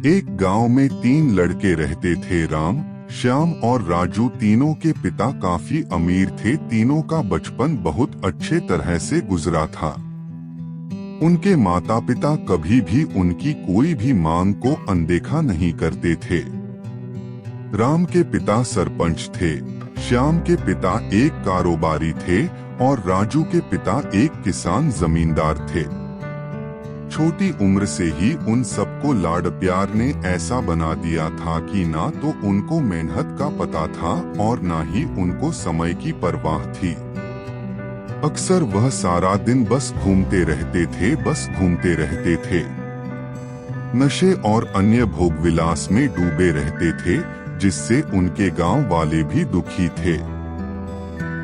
एक गांव में 3 लड़के रहते थे, राम, श्याम और राजू। तीनों के पिता काफी अमीर थे। तीनों का बचपन बहुत अच्छे तरह से गुजरा था। उनके माता पिता कभी भी उनकी कोई भी मांग को अनदेखा नहीं करते थे। राम के पिता सरपंच थे, श्याम के पिता एक कारोबारी थे और राजू के पिता एक किसान जमींदार थे। छोटी उम्र से ही उन सबको लाड प्यार ने ऐसा बना दिया था कि ना तो उनको मेहनत का पता था और ना ही उनको समय की परवाह थी। अक्सर वह सारा दिन बस घूमते रहते थे। नशे और अन्य भोगविलास में डूबे रहते थे, जिससे उनके गांव वाले भी दुखी थे।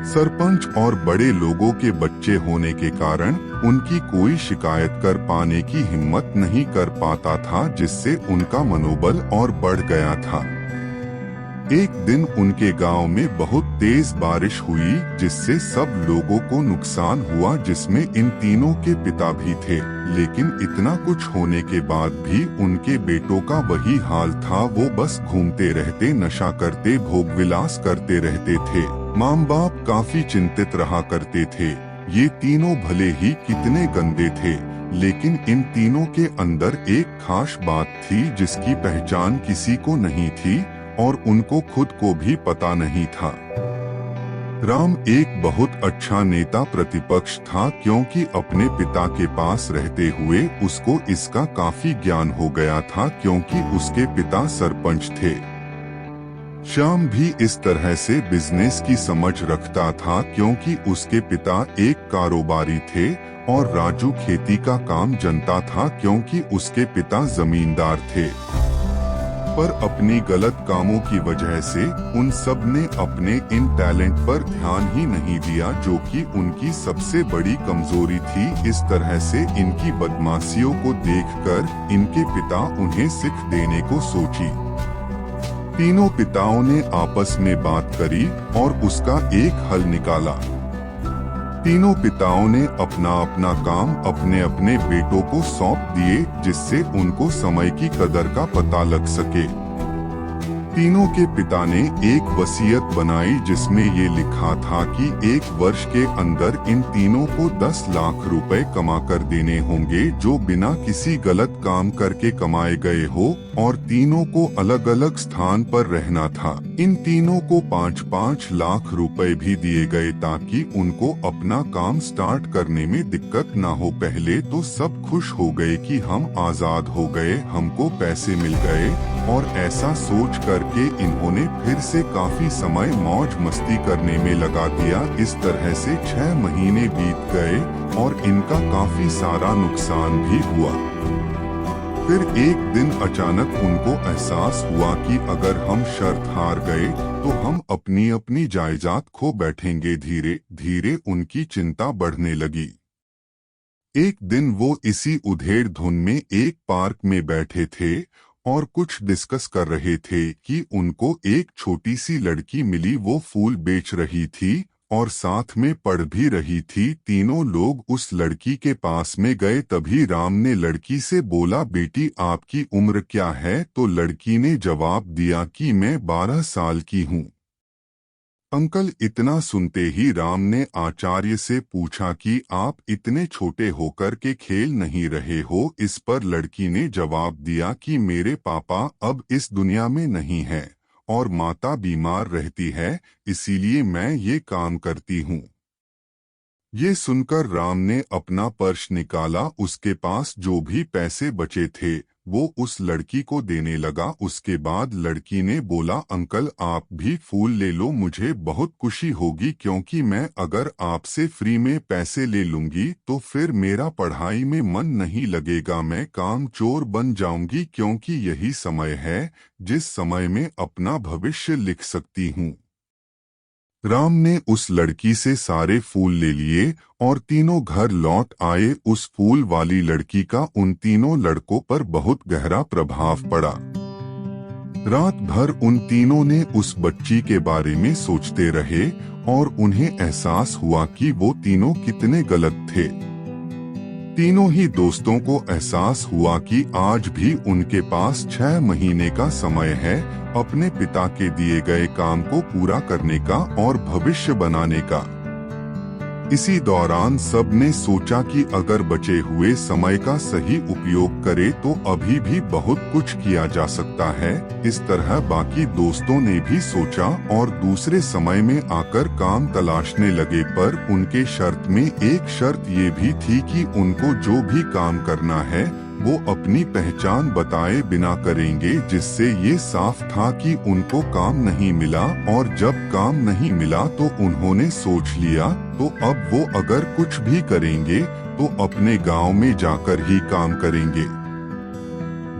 सरपंच और बड़े लोगों के बच्चे होने के कारण उनकी कोई शिकायत कर पाने की हिम्मत नहीं कर पाता था, जिससे उनका मनोबल और बढ़ गया था। एक दिन उनके गांव में बहुत तेज बारिश हुई, जिससे सब लोगों को नुकसान हुआ, जिसमें इन तीनों के पिता भी थे। लेकिन इतना कुछ होने के बाद भी उनके बेटों का वही हाल था। वो बस घूमते रहते, नशा करते, भोगविलास करते रहते थे। माँ बाप काफी चिंतित रहा करते थे। ये तीनों भले ही कितने गंदे थे, लेकिन इन तीनों के अंदर एक खास बात थी जिसकी पहचान किसी को नहीं थी और उनको खुद को भी पता नहीं था। राम एक बहुत अच्छा नेता प्रतिपक्ष था, क्योंकि अपने पिता के पास रहते हुए उसको इसका काफी ज्ञान हो गया था, क्योंकि उसके पिता सरपंच थे। श्याम भी इस तरह से बिजनेस की समझ रखता था, क्योंकि उसके पिता एक कारोबारी थे और राजू खेती का काम जानता था, क्योंकि उसके पिता जमींदार थे। पर अपनी गलत कामों की वजह से उन सब ने अपने इन टैलेंट पर ध्यान ही नहीं दिया, जो कि उनकी सबसे बड़ी कमजोरी थी। इस तरह से इनकी बदमाशियों को देखकर इनके पिता उन्हें शिक्षा देने को सोची। तीनों पिताओं ने आपस में बात करी और उसका एक हल निकाला। तीनों पिताओं ने अपना अपना काम अपने अपने बेटों को सौंप दिए, जिससे उनको समय की कदर का पता लग सके। तीनों के पिता ने एक वसीयत बनाई, जिसमें ये लिखा था कि 1 वर्ष के अंदर इन तीनों को 10 लाख रुपए कमा कर देने होंगे, जो बिना किसी गलत काम करके कमाए गए हो, और तीनों को अलग अलग स्थान पर रहना था। इन तीनों को 5-5 लाख रुपए भी दिए गए, ताकि उनको अपना काम स्टार्ट करने में दिक्कत ना हो। पहले तो सब खुश हो गए कि हम आजाद हो गए, हमको पैसे मिल गए, और ऐसा सोच करके इन्होंने फिर से काफी समय मौज मस्ती करने में लगा दिया। इस तरह से 6 महीने बीत गए और इनका काफी सारा नुकसान भी हुआ। फिर एक दिन अचानक उनको एहसास हुआ कि अगर हम शर्त हार गए तो हम अपनी अपनी जायदाद खो बैठेंगे। धीरे धीरे उनकी चिंता बढ़ने लगी। एक दिन वो इसी उधेड़ धुन में एक पार्क में बैठे थे और कुछ डिस्कस कर रहे थे कि उनको एक छोटी सी लड़की मिली। वो फूल बेच रही थी और साथ में पढ़ भी रही थी। तीनों लोग उस लड़की के पास में गए। तभी राम ने लड़की से बोला, बेटी आपकी उम्र क्या है? तो लड़की ने जवाब दिया कि मैं 12 साल की हूँ। अंकल, इतना सुनते ही राम ने आचार्य से पूछा कि आप इतने छोटे होकर के खेल नहीं रहे हो? इस पर लड़की ने जवाब दिया कि मेरे पापा अब इस दुनिया में नहीं है और माता बीमार रहती है, इसीलिए मैं ये काम करती हूँ। ये सुनकर राम ने अपना पर्स निकाला। उसके पास जो भी पैसे बचे थे वो उस लड़की को देने लगा। उसके बाद लड़की ने बोला, अंकल आप भी फूल ले लो, मुझे बहुत खुशी होगी, क्योंकि मैं अगर आपसे फ्री में पैसे ले लूंगी तो फिर मेरा पढ़ाई में मन नहीं लगेगा, मैं कामचोर बन जाऊंगी, क्योंकि यही समय है जिस समय में अपना भविष्य लिख सकती हूँ। राम ने उस लड़की से सारे फूल ले लिए और तीनों घर लौट आए। उस फूल वाली लड़की का उन तीनों लड़कों पर बहुत गहरा प्रभाव पड़ा। रात भर उन तीनों ने उस बच्ची के बारे में सोचते रहे और उन्हें एहसास हुआ कि वो तीनों कितने गलत थे। तीनों ही दोस्तों को एहसास हुआ कि आज भी उनके पास 6 महीने का समय है अपने पिता के दिए गए काम को पूरा करने का और भविष्य बनाने का। इसी दौरान सबने सोचा कि अगर बचे हुए समय का सही उपयोग करे तो अभी भी बहुत कुछ किया जा सकता है। इस तरह बाकी दोस्तों ने भी सोचा और दूसरे समय में आकर काम तलाशने लगे, पर उनके शर्त में एक शर्त ये भी थी कि उनको जो भी काम करना है वो अपनी पहचान बताए बिना करेंगे, जिससे ये साफ था कि उनको काम नहीं मिला। और जब काम नहीं मिला तो उन्होंने सोच लिया तो अब वो अगर कुछ भी करेंगे तो अपने गांव में जाकर ही काम करेंगे।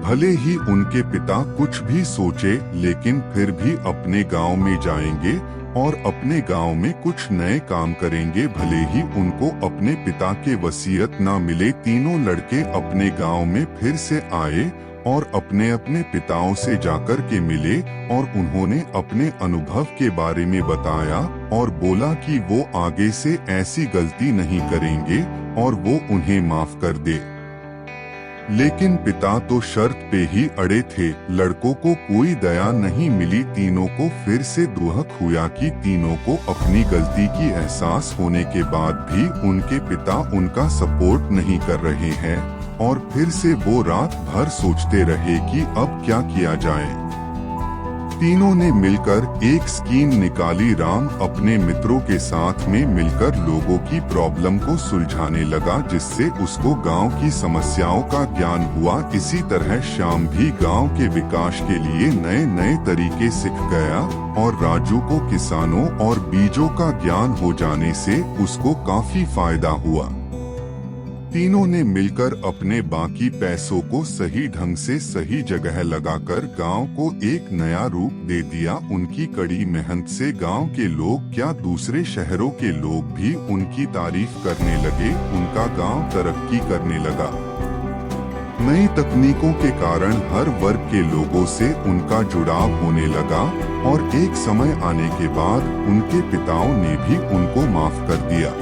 भले ही उनके पिता कुछ भी सोचे, लेकिन फिर भी अपने गांव में जाएंगे और अपने गांव में कुछ नए काम करेंगे, भले ही उनको अपने पिता के वसीयत ना मिले। तीनों लड़के अपने गांव में फिर से आए और अपने अपने पिताओं से जाकर के मिले और उन्होंने अपने अनुभव के बारे में बताया और बोला कि वो आगे से ऐसी गलती नहीं करेंगे और वो उन्हें माफ कर दे। लेकिन पिता तो शर्त पे ही अड़े थे। लड़कों को कोई दया नहीं मिली। तीनों को फिर से दुख हुआ कि तीनों को अपनी गलती की एहसास होने के बाद भी उनके पिता उनका सपोर्ट नहीं कर रहे हैं और फिर से वो रात भर सोचते रहे कि अब क्या किया जाए। तीनों ने मिलकर एक स्कीम निकाली। राम अपने मित्रों के साथ में मिलकर लोगों की प्रॉब्लम को सुलझाने लगा, जिससे उसको गांव की समस्याओं का ज्ञान हुआ। इसी तरह श्याम भी गांव के विकास के लिए नए नए तरीके सीख गया और राजू को किसानों और बीजों का ज्ञान हो जाने से उसको काफी फायदा हुआ। तीनों ने मिलकर अपने बाकी पैसों को सही ढंग से सही जगह लगाकर गांव को एक नया रूप दे दिया। उनकी कड़ी मेहनत से गांव के लोग क्या दूसरे शहरों के लोग भी उनकी तारीफ करने लगे। उनका गांव तरक्की करने लगा। नई तकनीकों के कारण हर वर्ग के लोगों से उनका जुड़ाव होने लगा और एक समय आने के बाद उनके पिताओं ने भी उनको माफ कर दिया।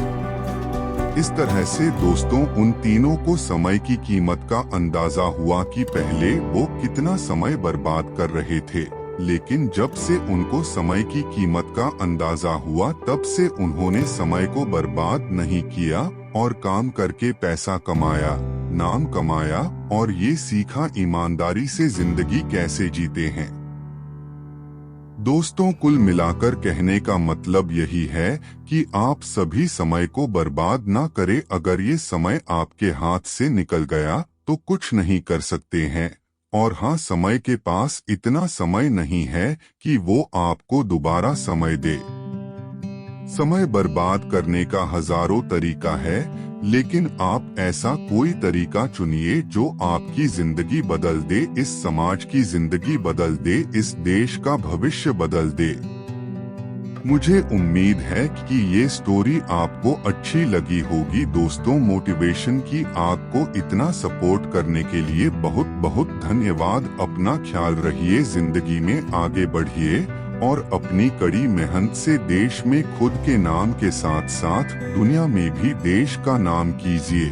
इस तरह से दोस्तों उन तीनों को समय की कीमत का अंदाजा हुआ कि पहले वो कितना समय बर्बाद कर रहे थे, लेकिन जब से उनको समय की कीमत का अंदाजा हुआ तब से उन्होंने समय को बर्बाद नहीं किया और काम करके पैसा कमाया, नाम कमाया और ये सीखा ईमानदारी से जिंदगी कैसे जीते हैं। दोस्तों कुल मिलाकर कहने का मतलब यही है कि आप सभी समय को बर्बाद ना करें। अगर ये समय आपके हाथ से निकल गया तो कुछ नहीं कर सकते हैं, और हाँ, समय के पास इतना समय नहीं है कि वो आपको दोबारा समय दे। समय बर्बाद करने का हजारों तरीका है, लेकिन आप ऐसा कोई तरीका चुनिए जो आपकी जिंदगी बदल दे, इस समाज की जिंदगी बदल दे, इस देश का भविष्य बदल दे। मुझे उम्मीद है कि ये स्टोरी आपको अच्छी लगी होगी। दोस्तों मोटिवेशन की आग को इतना सपोर्ट करने के लिए बहुत बहुत धन्यवाद। अपना ख्याल रखिए, जिंदगी में आगे बढ़िए और अपनी कड़ी मेहनत से देश में खुद के नाम के साथ साथ दुनिया में भी देश का नाम कीजिए।